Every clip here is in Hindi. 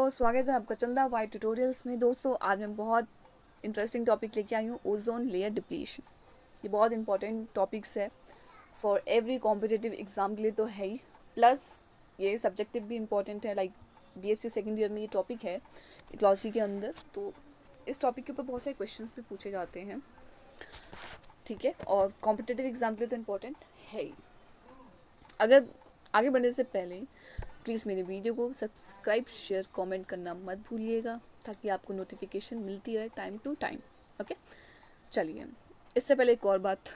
तो स्वागत है आपका चंदा वाई ट्यूटोरियल्स में। दोस्तों आज मैं बहुत इंटरेस्टिंग टॉपिक लेके आई हूँ, ओजोन लेयर डिप्लीशन। ये बहुत इंपॉर्टेंट टॉपिक्स है फॉर एवरी कॉम्पिटिटिव एग्जाम के लिए तो है ही, प्लस ये सब्जेक्टिव भी इंपॉर्टेंट है। लाइक बीएससी सेकेंड ईयर में ये टॉपिक है इकोलॉजी के अंदर, तो इस टॉपिक के ऊपर बहुत सारे क्वेश्चंस भी पूछे जाते हैं, ठीक है। और कॉम्पिटिटिव एग्जाम के लिए तो इम्पोर्टेंट है ही। अगर आगे बढ़ने से पहले प्लीज़ मेरे वीडियो को सब्सक्राइब, शेयर, कमेंट करना मत भूलिएगा ताकि आपको नोटिफिकेशन मिलती रहे टाइम टू टाइम। ओके, चलिए इससे पहले एक और बात,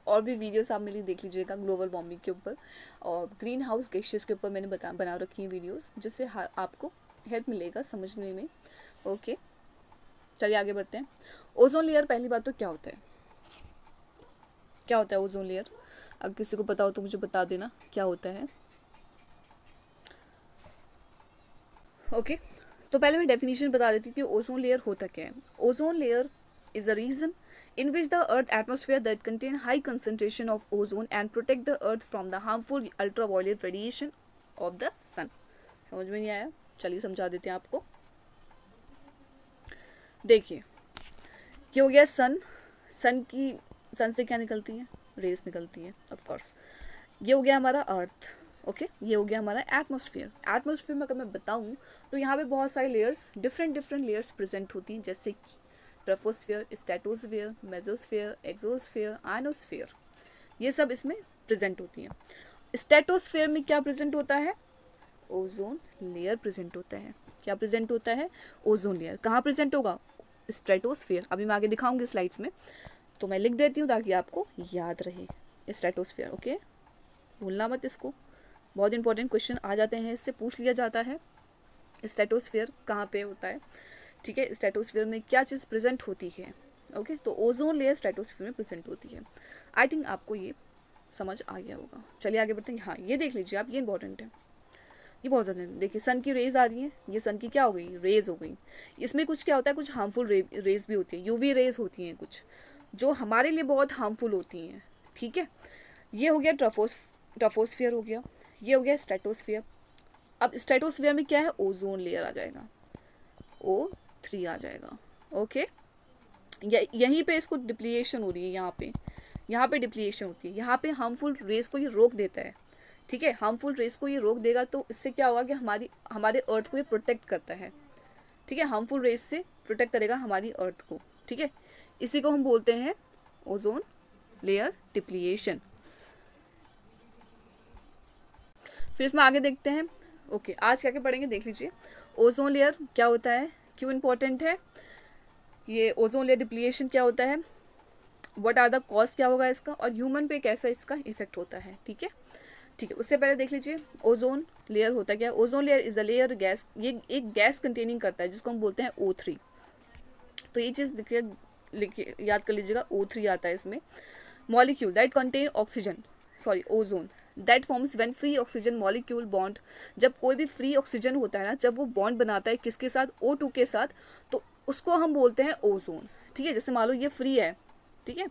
और भी वीडियोस आप मेरी देख लीजिएगा ग्लोबल वार्मिंग के ऊपर और ग्रीन हाउस गैसेस के ऊपर मैंने बना रखी है वीडियोस, जिससे आपको हेल्प मिलेगा समझने में। ओके, चलिए आगे बढ़ते हैं। ओजोन लेयर, पहली बात तो क्या होता है, क्या होता है ओजोन लेयर? अगर किसी को पता हो तो मुझे बता देना क्या होता है। ओके, तो पहले मैं डेफिनेशन बता देती हूँ कि ओजोन लेयर होता क्या है। Ozone layer is a region in which the earth atmosphere that contain high concentration of ozone and protect the earth from the harmful ultraviolet radiation of the sun। समझ में नहीं आया? चलिए समझा देते हैं आपको। देखिए, ये हो गया सन से क्या निकलती है? रेस निकलती है ऑफ कोर्स। ये हो गया हमारा अर्थ। ओके, ये हो गया हमारा एटमॉस्फेयर। एटमॉस्फेयर में अगर मैं बताऊं तो यहाँ पे बहुत सारे लेयर्स, डिफरेंट लेयर्स प्रेजेंट होती हैं, जैसे कि troposphere, stratosphere, mesosphere, exosphere, ionosphere, ये सब इसमें प्रेजेंट होती हैं। स्ट्रेटोस्फेयर में क्या प्रेजेंट होता है? ओजोन लेयर प्रेजेंट होता है। क्या प्रेजेंट होता है? Ozone layer. कहाँ प्रेजेंट होगा? स्ट्रेटोस्फेयर। अभी मैं आगे दिखाऊंगी स्लाइड्स में, तो मैं लिख देती हूँ ताकि आपको याद रहे। स्ट्रेटोस्फेयर, ओके, भूलना मत इसको, बहुत इंपॉर्टेंट क्वेश्चन आ जाते हैं, इससे पूछ लिया जाता है। स्ट्रेटोस्फेयर कहाँ पे होता है, ठीक है, स्ट्रेटोस्फेयर में क्या चीज़ प्रेजेंट होती है। ओके, तो ओजोन लेयर स्ट्रेटोस्फेयर में प्रेजेंट होती है। आई थिंक आपको ये समझ आ गया होगा। चलिए आगे बढ़ते हैं। हाँ, ये देख लीजिए आप, ये इंपॉर्टेंट है, ये बहुत ज़्यादा। देखिए सन की रेज आ रही है, ये सन की क्या हो गई? रेज हो गई। इसमें कुछ क्या होता है, कुछ हार्मफुल रेज भी होती है, यूवी रेज होती हैं कुछ, जो हमारे लिए बहुत हार्मफुल होती हैं, ठीक है। ये हो गया ट्रोपोस्फियर हो गया, ये हो गया स्ट्रेटोस्फियर। अब स्ट्रेटोस्फियर में क्या है? ओजोन लेयर आ जाएगा, O3 आ जाएगा। ओके, यहीं पे इसको डिप्लीशन हो रही है, यहाँ पे डिप्लीशन होती है, यहाँ पे हार्मफुल रेस को ये रोक देता है, ठीक है। हार्मफुल रेस को ये रोक देगा तो इससे क्या होगा कि हमारे अर्थ को ये प्रोटेक्ट करता है, ठीक है। हार्मफुल रेस से प्रोटेक्ट करेगा हमारी अर्थ को, ठीक है। इसी को हम बोलते हैं ओजोन लेयर डिप्लीशन। फिर इसमें आगे देखते हैं। ओके, आज क्या क्या पढ़ेंगे देख लीजिए। ओजोन लेयर क्या होता है, क्यों इम्पोर्टेंट है, ये ओजोन लेयर डिप्लीशन क्या होता है, व्हाट आर द कॉज क्या होगा इसका, और ह्यूमन पे कैसा इसका इफेक्ट होता है, ठीक है। ठीक है, उससे पहले देख लीजिए ओजोन लेयर होता क्या है। Ozone layer is a layer gas, ये एक गैस कंटेनिंग करता है जिसको हम बोलते हैं O3। तो ये चीज़ लिखिए, याद कर लीजिएगा, O3 आता है इसमें। Molecule that contain oxygen, sorry ozone, that forms when free oxygen molecule bond, जब कोई भी फ्री ऑक्सीजन होता है ना, जब वो बॉन्ड बनाता है किसके साथ? O2 के साथ, तो उसको हम बोलते हैं ओजोन, ठीक है। जैसे मान लो ये फ्री है, ठीक है,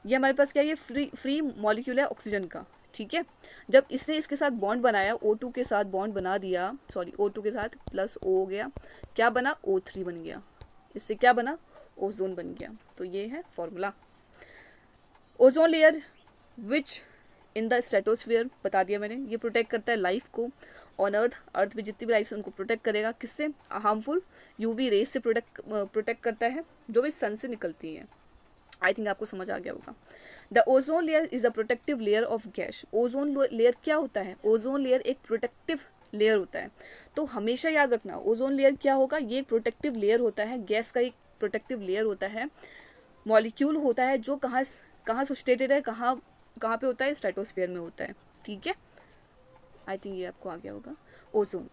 ये हमारे पास क्या है, ये फ्री मॉलिक्यूल है ऑक्सीजन का, ठीक है। जब इसने इसके साथ बॉन्ड बनाया, O2 के साथ बॉन्ड बना दिया, सॉरी O2 के साथ प्लस O हो गया, क्या बना? O3 बन गया, इससे क्या बना? ओजोन बन गया। तो ये है formula. Ozone layer which in the stratosphere, बता दिया मैंने, ये प्रोटेक्ट करता है लाइफ को ऑन अर्थ में जितनी भी लाइफ है उनको प्रोटेक्ट करेगा। किससे? हार्मफुल यूवी रेस से प्रोटेक्ट करता है, जो भी सन से निकलती है। आई थिंक आपको समझ आ गया होगा। The ozone layer is a protective layer of gas. Ozone layer क्या होता है? ओजोन लेयर एक प्रोटेक्टिव लेयर होता है, तो हमेशा याद रखना ओजोन लेयर क्या होगा, ये एक प्रोटेक्टिव लेयर होता है, गैस का एक प्रोटेक्टिव लेयर होता है, मॉलिक्यूल होता है जो कहाँ सस्टेटेड है, कहाँ पे होता है? स्ट्रेटोस्फेयर में होता है, ठीक है। आई थिंक ये आपको आ गया होगा।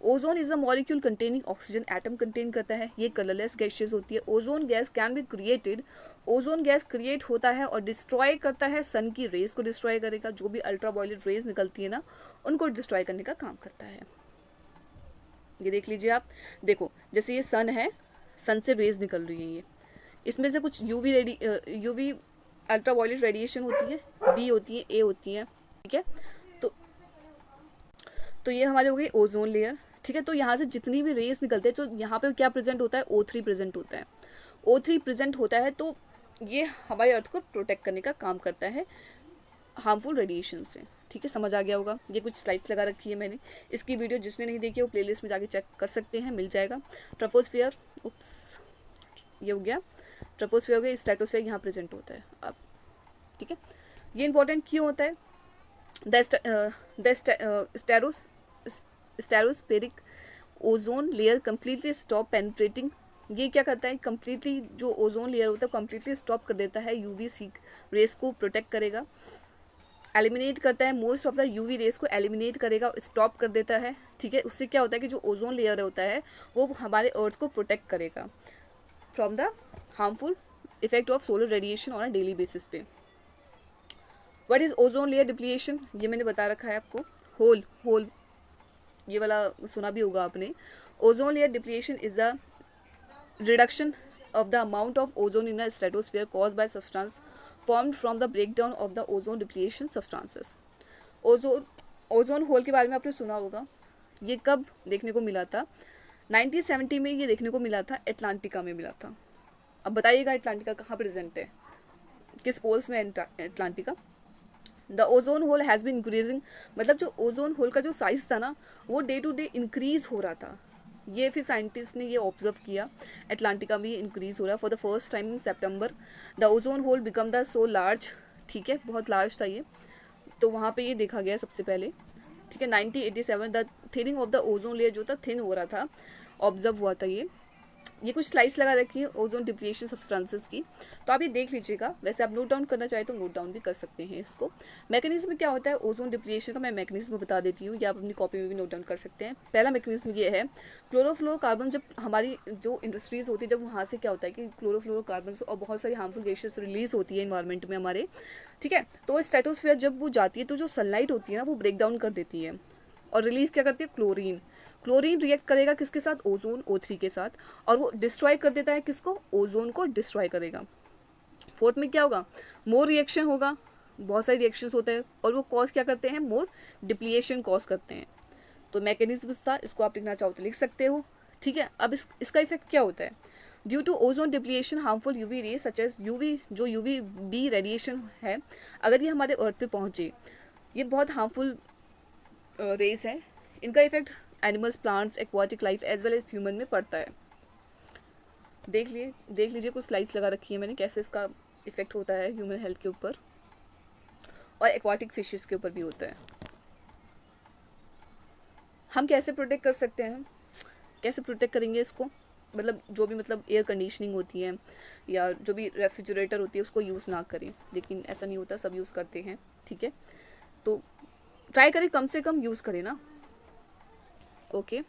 Ozone is a molecule containing oxygen, atom contain करता है, ये कलरलेस गैसेस होती है। Ozone gas can be created, ozone gas create होता है और डिस्ट्रॉय करता है, सन की रेज को डिस्ट्रॉय करेगा, जो भी अल्ट्रावायलेट रेज निकलती है ना, उनको डिस्ट्रॉय करने का काम करता है। ये देख लीजिए आप, देखो जैसे ये सन है, सन से रेज निकल रही है, ये इसमें से कुछ यूवी अल्ट्रावायलेट रेडिएशन होती है, बी होती है, ए होती है, ठीक है। तो ये हमारी हो गई ओजोन लेयर, ठीक है। तो यहाँ से जितनी भी रेस निकलते हैं, जो यहाँ पे क्या प्रेजेंट होता है, O3 प्रेजेंट होता है। O3 प्रेजेंट होता है तो ये हमारे अर्थ को प्रोटेक्ट करने का काम करता है हार्मफुल रेडिएशन से। ठीक है, समझ आ गया होगा। ये कुछ स्लाइड्स लगा रखी है मैंने, इसकी वीडियो जिसने नहीं देखी वो प्लेलिस्ट में जाके चेक कर सकते हैं, मिल जाएगा। ट्रोपोस्फियर, उप्स, ये हो गया ट्रोपोस्फियर हो गया, स्ट्रेटोस्फियर यहाँ प्रेजेंट होता है अब। ठीक है, ये इंपॉर्टेंट क्यों होता है? The stratospheric ozone layer completely stop penetrating. ये क्या करता है, कम्प्लीटली जो ओजोन लेयर होता है कम्प्लीटली स्टॉप कर देता है UVC रेस को, प्रोटेक्ट करेगा, एलिमिनेट करता है, most of the UV rays को एलिमिनेट करेगा, स्टॉप कर देता है। ठीक है, उससे क्या होता है कि जो ओजोन लेयर होता है वो हमारे अर्थ को प्रोटेक्ट करेगा from the harmful effect of solar radiation on a daily basis पे। What is ozone layer depletion, ये मैंने बता रखा है आपको। होल ये वाला सुना भी होगा आपने। Ozone layer depletion is a reduction of the amount of ozone in the stratosphere caused by substance formed from the breakdown of the ozone depletion substances. Ozone hole के बारे में आपने सुना होगा। ये कब देखने को मिला था? 1970 में ये देखने को मिला था, एटलांटिका में मिला था। अब बताइएगा एटलांटिका कहाँ प्रेजेंट है, किस पोल्स में Antarctica? The ozone hole has been increasing, मतलब जो ओजोन होल का जो साइज था ना वो डे टू डे इंक्रीज हो रहा था। ये फिर साइंटिस्ट ने ये ऑब्जर्व किया, एटलांटिका में इंक्रीज हो रहा है। For the first time in September the ozone whole become the so large. ठीक है, बहुत लार्ज था ये, तो वहाँ पे ये देखा गया सबसे पहले। ठीक है, 1987 the thinning of the ozone layer जो था थिन हो रहा था, ऑब्जर्व हुआ था ये कुछ स्लाइड्स लगा रखी है ओजोन डिप्लीशन सब्सटेंसेस की, तो आप ये देख लीजिएगा। वैसे आप नोट डाउन करना चाहे तो नोट डाउन भी कर सकते हैं इसको। मैकेनिज्म क्या होता है ओजोन डिप्लीशन का, मैं मैकेनिज्म बता देती हूँ, या आप अपनी कॉपी में भी नोट डाउन कर सकते हैं। पहला मैकेनिज्म ये है, क्लोरोफ्लोरोकार्बन, जब हमारी जो इंडस्ट्रीज़ होती है जब वहाँ से क्या होता है कि क्लोरोफ्लोरोकार्बन और बहुत सारी हार्मफुल गैसेस रिलीज होती है इन्वायरमेंट में हमारे। ठीक है, तो स्ट्रेटोस्फीयर जब वो जाती है तो जो सनलाइट होती है ना वो ब्रेक डाउन कर देती है और रिलीज़ क्या करती है, क्लोरीन रिएक्ट करेगा किसके साथ, ओजोन O3 के साथ, और वो डिस्ट्रॉय कर देता है किसको, ओजोन को डिस्ट्रॉय करेगा। फोर्थ में क्या होगा, मोर रिएक्शन होगा, बहुत सारे रिएक्शंस होते हैं और वो कॉज क्या करते हैं, मोर डिप्लीशन कॉज करते हैं। तो मैकेनिज्म था, इसको आप लिखना चाहो तो लिख सकते हो। ठीक है, अब इसका इफेक्ट क्या होता है, due to ozone depletion harmful UV rays such as जो UVB रेडिएशन है, अगर ये हमारे अर्थ पे पहुंचे, ये बहुत हार्मफुल रेस है, इनका effect animals, plants, aquatic life as well as human में पड़ता है। देख लीजिए कुछ स्लाइड्स लगा रखी है मैंने, कैसे इसका इफेक्ट होता है ह्यूमन हेल्थ के ऊपर और एक्वाटिक फिशेस के ऊपर भी होता है। हम कैसे प्रोटेक्ट कर सकते हैं, कैसे प्रोटेक्ट करेंगे इसको, मतलब जो भी मतलब एयर कंडीशनिंग होती है या जो भी रेफ्रिजरेटर होती है उसको यूज़ ना करें, लेकिन ऐसा नहीं होता, सब यूज़ करते हैं। ठीक है, तो ट्राई करें कम से कम यूज़ करें ना। ओके,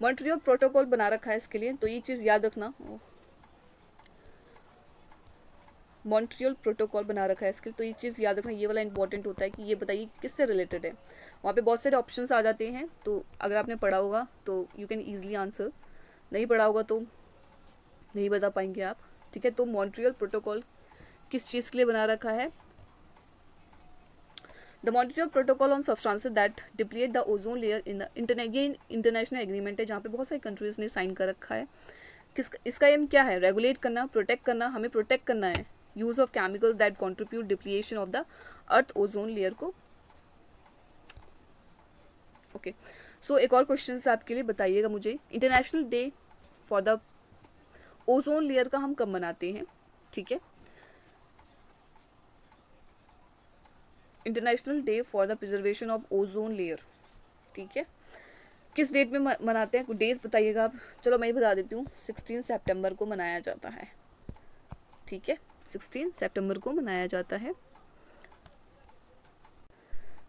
मॉन्ट्रियल प्रोटोकॉल बना रखा है इसके लिए, तो ये चीज़ याद रखना। मॉन्ट्रियल प्रोटोकॉल बना रखा है इसके लिए, तो ये चीज़ याद रखना, ये वाला इंपॉर्टेंट होता है कि ये बताइए किससे रिलेटेड है। वहाँ पे बहुत सारे ऑप्शंस आ जाते हैं, तो अगर आपने पढ़ा होगा तो यू कैन ईजिली आंसर, नहीं पढ़ा होगा तो नहीं बता पाएंगे आप। ठीक है, तो मॉन्ट्रियल प्रोटोकॉल किस चीज़ के लिए बना रखा है, the Montreal protocol on substances that deplete the ozone layer in the international agreement है, जहाँ पे बहुत सारी कंट्रीज़ ने साइन कर रखा है। इसका एम क्या है, रेगुलेट करना, प्रोटेक्ट करना, हमें प्रोटेक्ट करना है use of chemical that contribute depletion of the earth ozone layer को। ओके, सो एक और क्वेश्चन आपके लिए, बताइएगा मुझे, international day for the ozone layer का हम कब मनाते हैं? ठीक है, international day for the preservation of ozone layer, ठीक है, किस डेट में मनाते हैं, कुछ डेज बताइएगा आप। चलो मैं ही बता देती हूँ, 16 सितंबर को मनाया जाता है। ठीक है, 16 सितंबर को मनाया जाता है।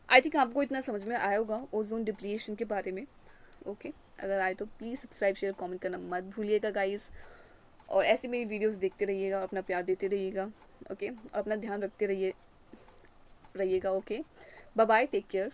आई थिंक आपको इतना समझ में आया होगा ओजोन डिप्लीशन के बारे में। ओके, अगर आए तो प्लीज़ सब्सक्राइब, शेयर, कमेंट करना मत भूलिएगा गाइस, और ऐसे मेरी वीडियोस देखते रहिएगा और अपना प्यार देते रहिएगा। ओके, और अपना ध्यान रखते रहिएगा। Okay, bye bye, take care.